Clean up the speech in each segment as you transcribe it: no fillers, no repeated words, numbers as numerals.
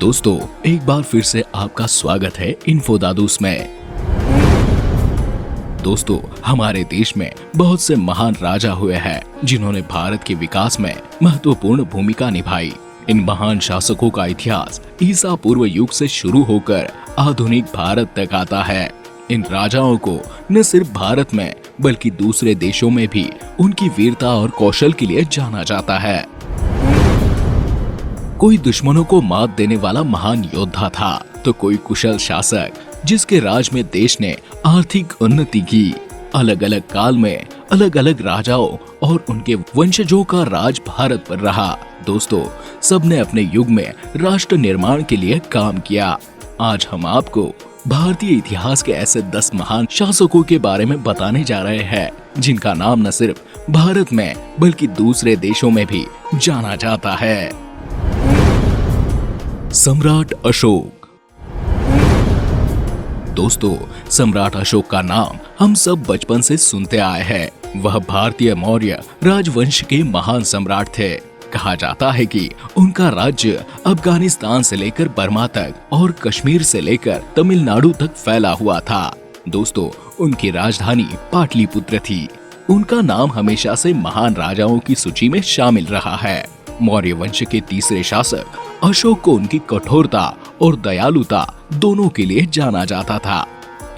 दोस्तों, एक बार फिर से आपका स्वागत है इन्फो दादूस में। दोस्तों, हमारे देश में बहुत से महान राजा हुए हैं जिन्होंने भारत के विकास में महत्वपूर्ण भूमिका निभाई। इन महान शासकों का इतिहास ईसा पूर्व युग से शुरू होकर आधुनिक भारत तक आता है। इन राजाओं को न सिर्फ भारत में बल्कि दूसरे देशों में भी उनकी वीरता और कौशल के लिए जाना जाता है। कोई दुश्मनों को मात देने वाला महान योद्धा था, तो कोई कुशल शासक जिसके राज में देश ने आर्थिक उन्नति की। अलग अलग काल में अलग अलग राजाओं और उनके वंशजों का राज भारत पर रहा। दोस्तों, सबने अपने युग में राष्ट्र निर्माण के लिए काम किया। आज हम आपको भारतीय इतिहास के ऐसे 10 महान शासकों के बारे में बताने जा रहे हैं जिनका नाम न सिर्फ भारत में बल्कि दूसरे देशों में भी जाना जाता है। सम्राट अशोक। दोस्तों, सम्राट अशोक का नाम हम सब बचपन से सुनते आए हैं। वह भारतीय मौर्य राजवंश के महान सम्राट थे। कहा जाता है कि उनका राज्य अफगानिस्तान से लेकर बर्मा तक और कश्मीर से लेकर तमिलनाडु तक फैला हुआ था। दोस्तों, उनकी राजधानी पाटलिपुत्र थी। उनका नाम हमेशा से महान राजाओं की सूची में शामिल रहा है। मौर्य वंश के तीसरे शासक अशोक को उनकी कठोरता और दयालुता दोनों के लिए जाना जाता था।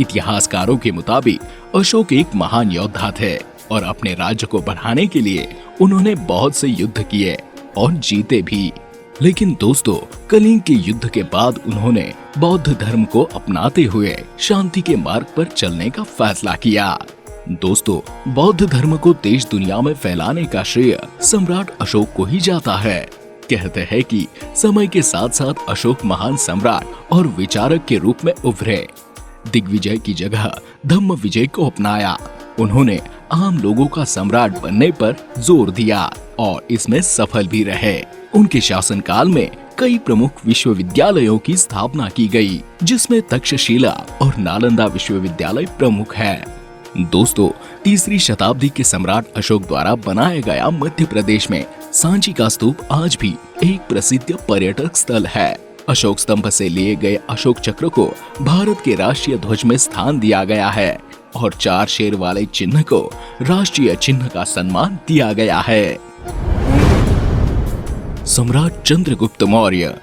इतिहासकारों के मुताबिक अशोक एक महान योद्धा थे और अपने राज्य को बढ़ाने के लिए उन्होंने बहुत से युद्ध किए और जीते भी। लेकिन दोस्तों, कलिंग के युद्ध के बाद उन्होंने बौद्ध धर्म को अपनाते हुए शांति के मार्ग पर चलने का फैसला किया। दोस्तों, बौद्ध धर्म को देश दुनिया में फैलाने का श्रेय सम्राट अशोक को ही जाता है। कहते हैं कि समय के साथ साथ अशोक महान सम्राट और विचारक के रूप में उभरे। दिग्विजय की जगह धम्म विजय को अपनाया। उन्होंने आम लोगों का सम्राट बनने पर जोर दिया और इसमें सफल भी रहे। उनके शासनकाल में कई प्रमुख विश्वविद्यालयों की स्थापना की गई, जिसमें तक्षशिला और नालंदा विश्वविद्यालय प्रमुख है। दोस्तों, तीसरी शताब्दी के सम्राट अशोक द्वारा बनाया गया मध्य प्रदेश में सांची का स्तूप आज भी एक प्रसिद्ध पर्यटक स्थल है। अशोक स्तंभ से लिए गए अशोक चक्र को भारत के राष्ट्रीय ध्वज में स्थान दिया गया है और 4 शेर वाले चिन्ह को राष्ट्रीय चिन्ह का सम्मान दिया गया है। सम्राट चंद्रगुप्त मौर्य।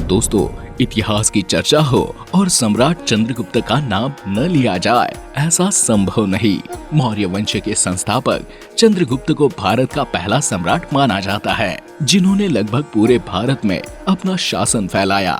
दोस्तों, इतिहास की चर्चा हो और सम्राट चंद्रगुप्त का नाम न लिया जाए, ऐसा संभव नहीं। मौर्य वंश के संस्थापक चंद्रगुप्त को भारत का पहला सम्राट माना जाता है, जिन्होंने लगभग पूरे भारत में अपना शासन फैलाया।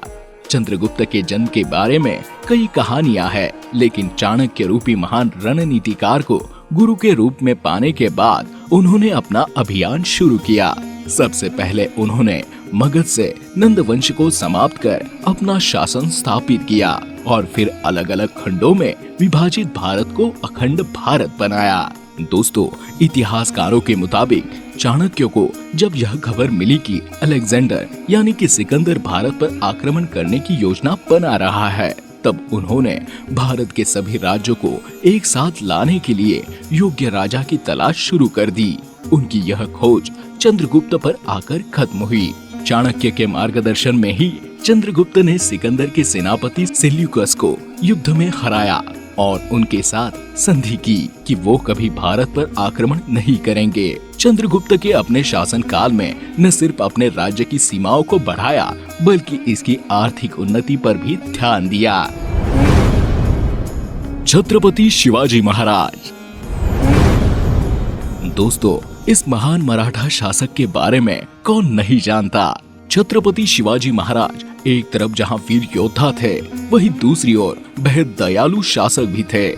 चंद्रगुप्त के जन्म के बारे में कई कहानियां हैं, लेकिन चाणक्य रूपी महान रणनीतिकार को गुरु के रूप में पाने के बाद उन्होंने अपना अभियान शुरू किया। सबसे पहले उन्होंने मगध से नंद वंश को समाप्त कर अपना शासन स्थापित किया और फिर अलग अलग खंडों में विभाजित भारत को अखंड भारत बनाया। दोस्तों, इतिहासकारों के मुताबिक चाणक्य को जब यह खबर मिली कि अलेक्जेंडर यानी कि सिकंदर भारत पर आक्रमण करने की योजना बना रहा है, तब उन्होंने भारत के सभी राज्यों को एक साथ लाने के लिए योग्य राजा की तलाश शुरू कर दी। उनकी यह खोज चंद्रगुप्त पर आकर खत्म हुई। चाणक्य के मार्गदर्शन में ही चंद्रगुप्त ने सिकंदर के सेनापति सेल्यूकस को युद्ध में हराया और उनके साथ संधि की कि वो कभी भारत पर आक्रमण नहीं करेंगे। चंद्रगुप्त के अपने शासन काल में न सिर्फ अपने राज्य की सीमाओं को बढ़ाया, बल्कि इसकी आर्थिक उन्नति पर भी ध्यान दिया। छत्रपति शिवाजी महाराज। दोस्तों, इस महान मराठा शासक के बारे में कौन नहीं जानता। छत्रपति शिवाजी महाराज एक तरफ जहां वीर योद्धा थे, वहीं दूसरी ओर बेहद दयालु शासक भी थे।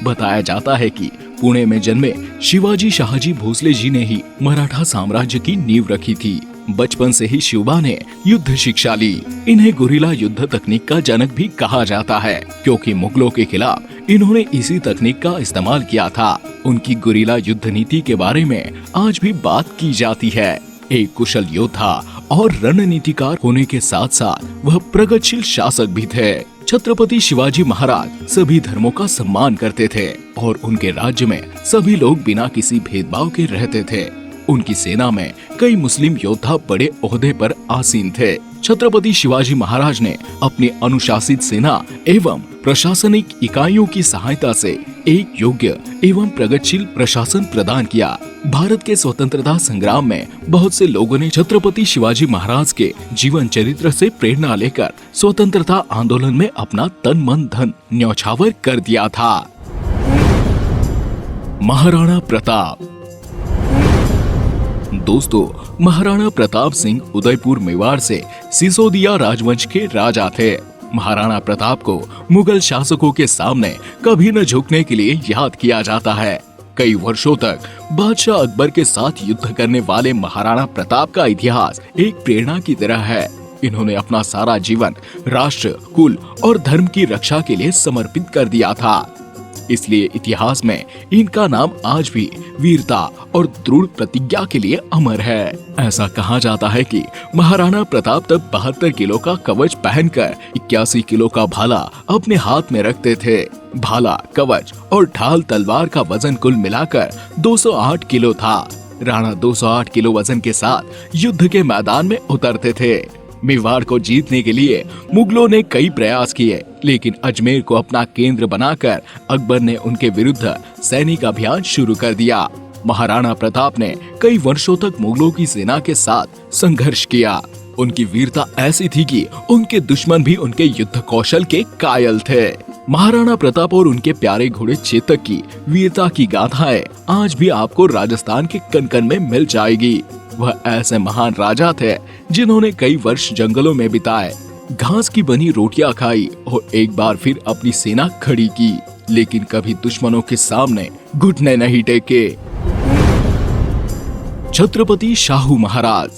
बताया जाता है कि पुणे में जन्मे शिवाजी शाहजी भोसले जी ने ही मराठा साम्राज्य की नींव रखी थी। बचपन से ही शिवबा ने युद्ध शिक्षा ली। इन्हें गुरिल्ला युद्ध तकनीक का जनक भी कहा जाता है, क्योंकि मुगलों के खिलाफ इन्होंने इसी तकनीक का इस्तेमाल किया था। उनकी गुरिल्ला युद्ध नीति के बारे में आज भी बात की जाती है। एक कुशल योद्धा और रणनीतिकार होने के साथ साथ वह प्रगतिशील शासक भी थे। छत्रपति शिवाजी महाराज सभी धर्मों का सम्मान करते थे और उनके राज्य में सभी लोग बिना किसी भेदभाव के रहते थे। उनकी सेना में कई मुस्लिम योद्धा बड़े ओहदे पर आसीन थे। छत्रपति शिवाजी महाराज ने अपनी अनुशासित सेना एवं प्रशासनिक इकाइयों की सहायता से एक योग्य एवं प्रगतिशील प्रशासन प्रदान किया। भारत के स्वतंत्रता संग्राम में बहुत से लोगों ने छत्रपति शिवाजी महाराज के जीवन चरित्र से प्रेरणा लेकर स्वतंत्रता आंदोलन में अपना तन मन धन न्यौछावर कर दिया था। महाराणा प्रताप। दोस्तों, महाराणा प्रताप सिंह उदयपुर मेवाड़ से सिसोदिया राजवंश के राजा थे। महाराणा प्रताप को मुगल शासकों के सामने कभी न झुकने के लिए याद किया जाता है। कई वर्षों तक बादशाह अकबर के साथ युद्ध करने वाले महाराणा प्रताप का इतिहास एक प्रेरणा की तरह है। इन्होंने अपना सारा जीवन राष्ट्र, कुल और धर्म की रक्षा के लिए समर्पित कर दिया था। इसलिए इतिहास में इनका नाम आज भी वीरता और दृढ़ प्रतिज्ञा के लिए अमर है। ऐसा कहा जाता है कि महाराणा प्रताप तब 72 किलो का कवच पहनकर 81 किलो का भाला अपने हाथ में रखते थे। भाला, कवच और ढाल तलवार का वजन कुल मिलाकर 208 किलो था। राणा 208 किलो वजन के साथ युद्ध के मैदान में उतरते थे। मेवाड़ को जीतने के लिए मुगलों ने कई प्रयास किए, लेकिन अजमेर को अपना केंद्र बनाकर अकबर ने उनके विरुद्ध सैनिक अभियान शुरू कर दिया। महाराणा प्रताप ने कई वर्षों तक मुगलों की सेना के साथ संघर्ष किया। उनकी वीरता ऐसी थी कि उनके दुश्मन भी उनके युद्ध कौशल के कायल थे। महाराणा प्रताप और उनके प्यारे घोड़े चेतक की वीरता की गाथाएं आज भी आपको राजस्थान के कन-कन में मिल जाएगी। वह ऐसे महान राजा थे जिन्होंने कई वर्ष जंगलों में बिताए, घास की बनी रोटियां खाई और एक बार फिर अपनी सेना खड़ी की, लेकिन कभी दुश्मनों के सामने घुटने नहीं टेके। छत्रपति शाहू महाराज।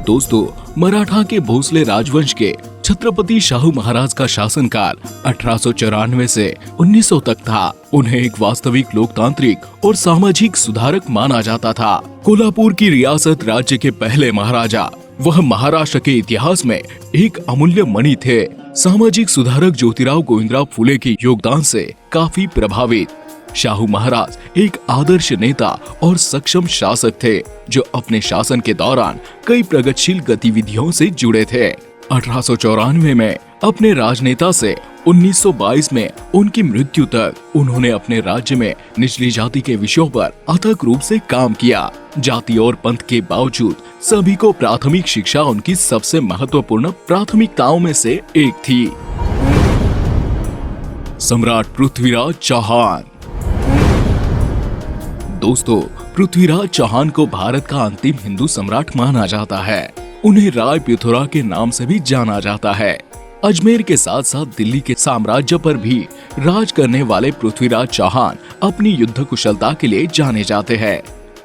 दोस्तों, मराठा के भोसले राजवंश के छत्रपति शाहू महाराज का शासनकाल 1894 से 1900 तक था। उन्हें एक वास्तविक लोकतांत्रिक और सामाजिक सुधारक माना जाता था। कोल्हापुर की रियासत राज्य के पहले महाराजा, वह महाराष्ट्र के इतिहास में एक अमूल्य मणि थे। सामाजिक सुधारक ज्योतिराव गोविंदराव फुले के योगदान से काफी प्रभावित शाहू महाराज एक आदर्श नेता और सक्षम शासक थे, जो अपने शासन के दौरान कई प्रगतिशील गतिविधियों से जुड़े थे। 1894 में अपने राजनेता से 1922 में उनकी मृत्यु तक उन्होंने अपने राज्य में निचली जाति के विषयों पर अथक रूप से काम किया। जाति और पंथ के बावजूद सभी को प्राथमिक शिक्षा उनकी सबसे महत्वपूर्ण प्राथमिकताओं में से एक थी। सम्राट पृथ्वीराज चौहान। दोस्तों, पृथ्वीराज चौहान को भारत का अंतिम हिंदू सम्राट माना जाता है। उन्हें राय पिथौरा के नाम से भी जाना जाता है। अजमेर के साथ साथ दिल्ली के साम्राज्य पर भी राज करने वाले पृथ्वीराज चौहान अपनी युद्ध कुशलता के लिए जाने जाते हैं।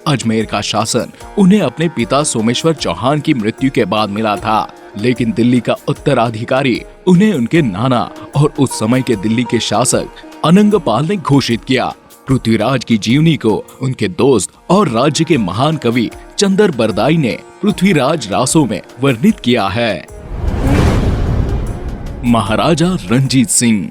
अजमेर का शासन उन्हें अपने पिता सोमेश्वर चौहान की मृत्यु के बाद मिला था, लेकिन दिल्ली का उत्तराधिकारी उन्हें उनके नाना और उस समय के दिल्ली के शासक अनंगपाल ने घोषित किया। पृथ्वीराज की जीवनी को उनके दोस्त और राज्य के महान कवि चंदर बरदाई ने पृथ्वीराज रासों में वर्णित किया है। महाराजा रणजीत सिंह।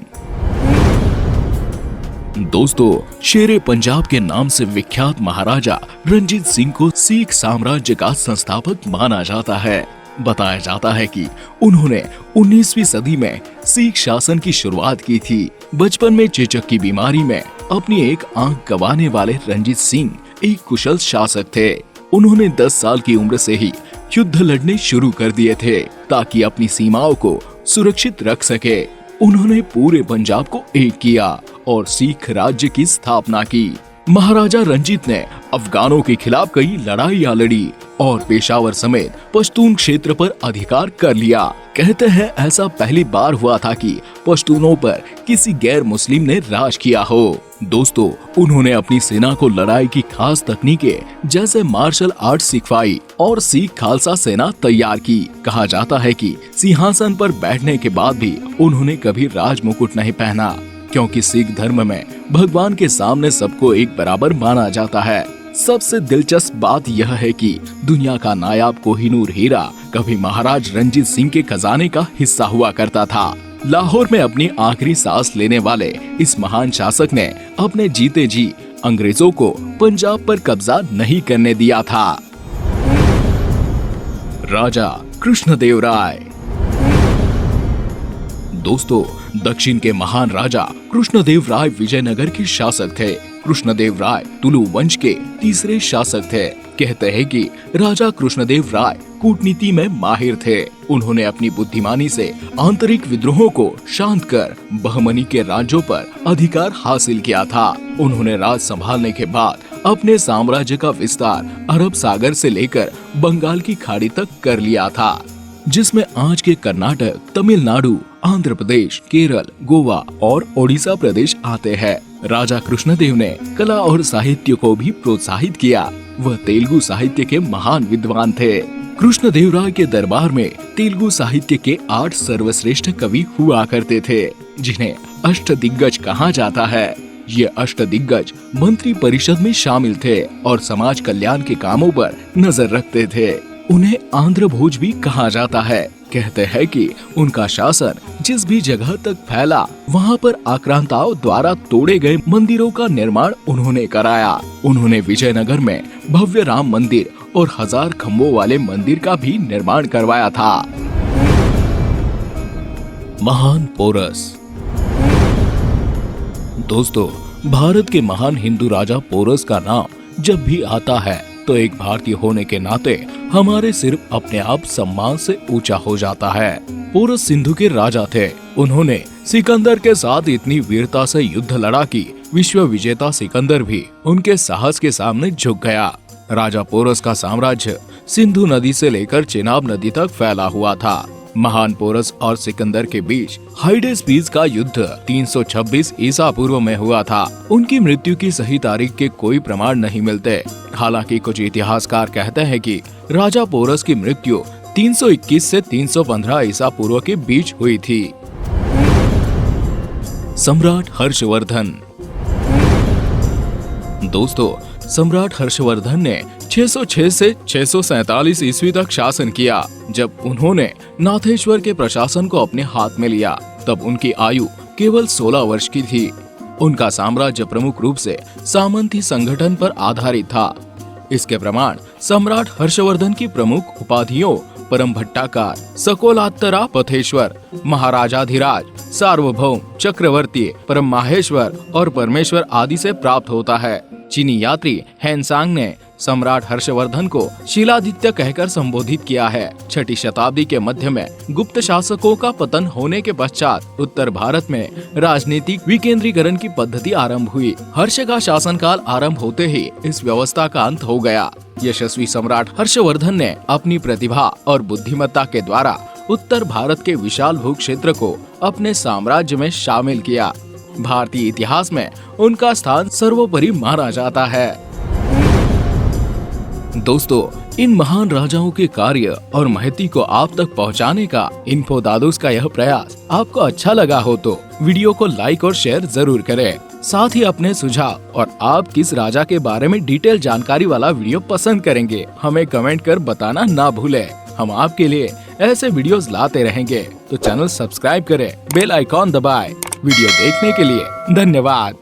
दोस्तों, शेरे पंजाब के नाम से विख्यात महाराजा रणजीत सिंह को सिख साम्राज्य का संस्थापक माना जाता है। बताया जाता है कि उन्होंने 19वीं सदी में सिख शासन की शुरुआत की थी। बचपन में चेचक की बीमारी में अपनी एक आंख गंवाने वाले रणजीत सिंह एक कुशल शासक थे। उन्होंने 10 साल की उम्र से ही युद्ध लड़ने शुरू कर दिए थे ताकि अपनी सीमाओं को सुरक्षित रख सके। उन्होंने पूरे पंजाब को एक किया और सिख राज्य की स्थापना की। महाराजा रंजीत ने अफगानों के खिलाफ कई लड़ाइयां लड़ी और पेशावर समेत पश्तून क्षेत्र पर अधिकार कर लिया। कहते हैं ऐसा पहली बार हुआ था कि पश्तूनों पर किसी गैर मुस्लिम ने राज किया हो। दोस्तों, उन्होंने अपनी सेना को लड़ाई की खास तकनीकें जैसे मार्शल आर्ट सिखवाई और सिख खालसा सेना तैयार की। कहा जाता है कि सिंहासन पर बैठने के बाद भी उन्होंने कभी राज मुकुट नहीं पहना, क्योंकि सिख धर्म में भगवान के सामने सबको एक बराबर माना जाता है। सबसे दिलचस्प बात यह है कि दुनिया का नायाब कोहिनूर हीरा कभी महाराज रणजीत सिंह के खजाने का हिस्सा हुआ करता था। लाहौर में अपनी आखिरी सांस लेने वाले इस महान शासक ने अपने जीते जी अंग्रेजों को पंजाब पर कब्जा नहीं करने दिया था। राजा कृष्णदेवराय। दोस्तों, दक्षिण के महान राजा कृष्णदेवराय विजयनगर के शासक थे। कृष्णदेवराय तुलु वंश के तीसरे शासक थे। कहते हैं कि राजा कृष्णदेवराय कूटनीति में माहिर थे। उन्होंने अपनी बुद्धिमानी से आंतरिक विद्रोहों को शांत कर बहमनी के राज्यों पर अधिकार हासिल किया था। उन्होंने राज संभालने के बाद अपने साम्राज्य का विस्तार अरब सागर से लेकर बंगाल की खाड़ी तक कर लिया था, जिसमें आज के कर्नाटक, तमिलनाडु, आंध्र प्रदेश, केरल, गोवा और ओडिशा प्रदेश आते हैं। राजा कृष्णदेव ने कला और साहित्य को भी प्रोत्साहित किया। वह तेलुगु साहित्य के महान विद्वान थे। कृष्णदेवराय के दरबार में तेलुगु साहित्य के 8 सर्वश्रेष्ठ कवि हुआ करते थे, जिन्हें अष्टदिग्गज कहा जाता है। ये अष्टदिग्गज मंत्री परिषद में शामिल थे और समाज कल्याण के कामों पर नजर रखते थे। उन्हें आंध्र भोज भी कहा जाता है। कहते हैं कि उनका शासन जिस भी जगह तक फैला, वहाँ पर आक्रांताओं द्वारा तोड़े गए मंदिरों का निर्माण उन्होंने कराया। उन्होंने विजयनगर में भव्य राम मंदिर और 1000 खम्भों वाले मंदिर का भी निर्माण करवाया था। महान पोरस। दोस्तों, भारत के महान हिंदू राजा पोरस का नाम जब भी आता है तो एक भारतीय होने के नाते हमारे सिर अपने आप सम्मान से ऊंचा हो जाता है। पोरस सिंधु के राजा थे। उन्होंने सिकंदर के साथ इतनी वीरता से युद्ध लड़ा कि विश्व विजेता सिकंदर भी उनके साहस के सामने झुक गया। राजा पोरस का साम्राज्य सिंधु नदी से लेकर चेनाब नदी तक फैला हुआ था। महान पोरस और सिकंदर के बीच हाइडेस्पीस का युद्ध 326 ईसा पूर्व में हुआ था। उनकी मृत्यु की सही तारीख के कोई प्रमाण नहीं मिलते। हालांकि कुछ इतिहासकार कहते हैं कि राजा पोरस की मृत्यु 321 से 315 ईसा पूर्व के बीच हुई थी। सम्राट हर्षवर्धन। दोस्तों, सम्राट हर्षवर्धन ने 606 से 647 ईस्वी तक शासन किया। जब उन्होंने नाथेश्वर के प्रशासन को अपने हाथ में लिया, तब उनकी आयु केवल 16 वर्ष की थी। उनका साम्राज्य प्रमुख रूप से सामंती संगठन पर आधारित था। इसके प्रमाण सम्राट हर्षवर्धन की प्रमुख उपाधियों परम भट्टाकार, सकोलात्तरा पथेश्वर, महाराजाधिराज, सार्वभौम, चक्रवर्ती, परम माहेश्वर और परमेश्वर आदि से प्राप्त होता है। चीनी यात्री हैंसांग ने सम्राट हर्षवर्धन को शीलादित्य कहकर संबोधित किया है। 6ठी शताब्दी के मध्य में गुप्त शासकों का पतन होने के पश्चात उत्तर भारत में राजनीतिक विकेंद्रीकरण की पद्धति आरंभ हुई। हर्ष का शासनकाल आरंभ होते ही इस व्यवस्था का अंत हो गया। यशस्वी सम्राट हर्षवर्धन ने अपनी प्रतिभा और बुद्धिमत्ता के द्वारा उत्तर भारत के विशाल भूक्षेत्र को अपने साम्राज्य में शामिल किया। भारतीय इतिहास में उनका स्थान सर्वोपरि माना जाता है। दोस्तों, इन महान राजाओं के कार्य और महती को आप तक पहुंचाने का इन्फो दादूस का यह प्रयास आपको अच्छा लगा हो तो वीडियो को लाइक और शेयर जरूर करें। साथ ही अपने सुझाव और आप किस राजा के बारे में डिटेल जानकारी वाला वीडियो पसंद करेंगे, हमें कमेंट कर बताना ना भूलें। हम आपके लिए ऐसे वीडियोस लाते रहेंगे, तो चैनल सब्सक्राइब करें, बेल आइकॉन दबाएं। वीडियो देखने के लिए धन्यवाद।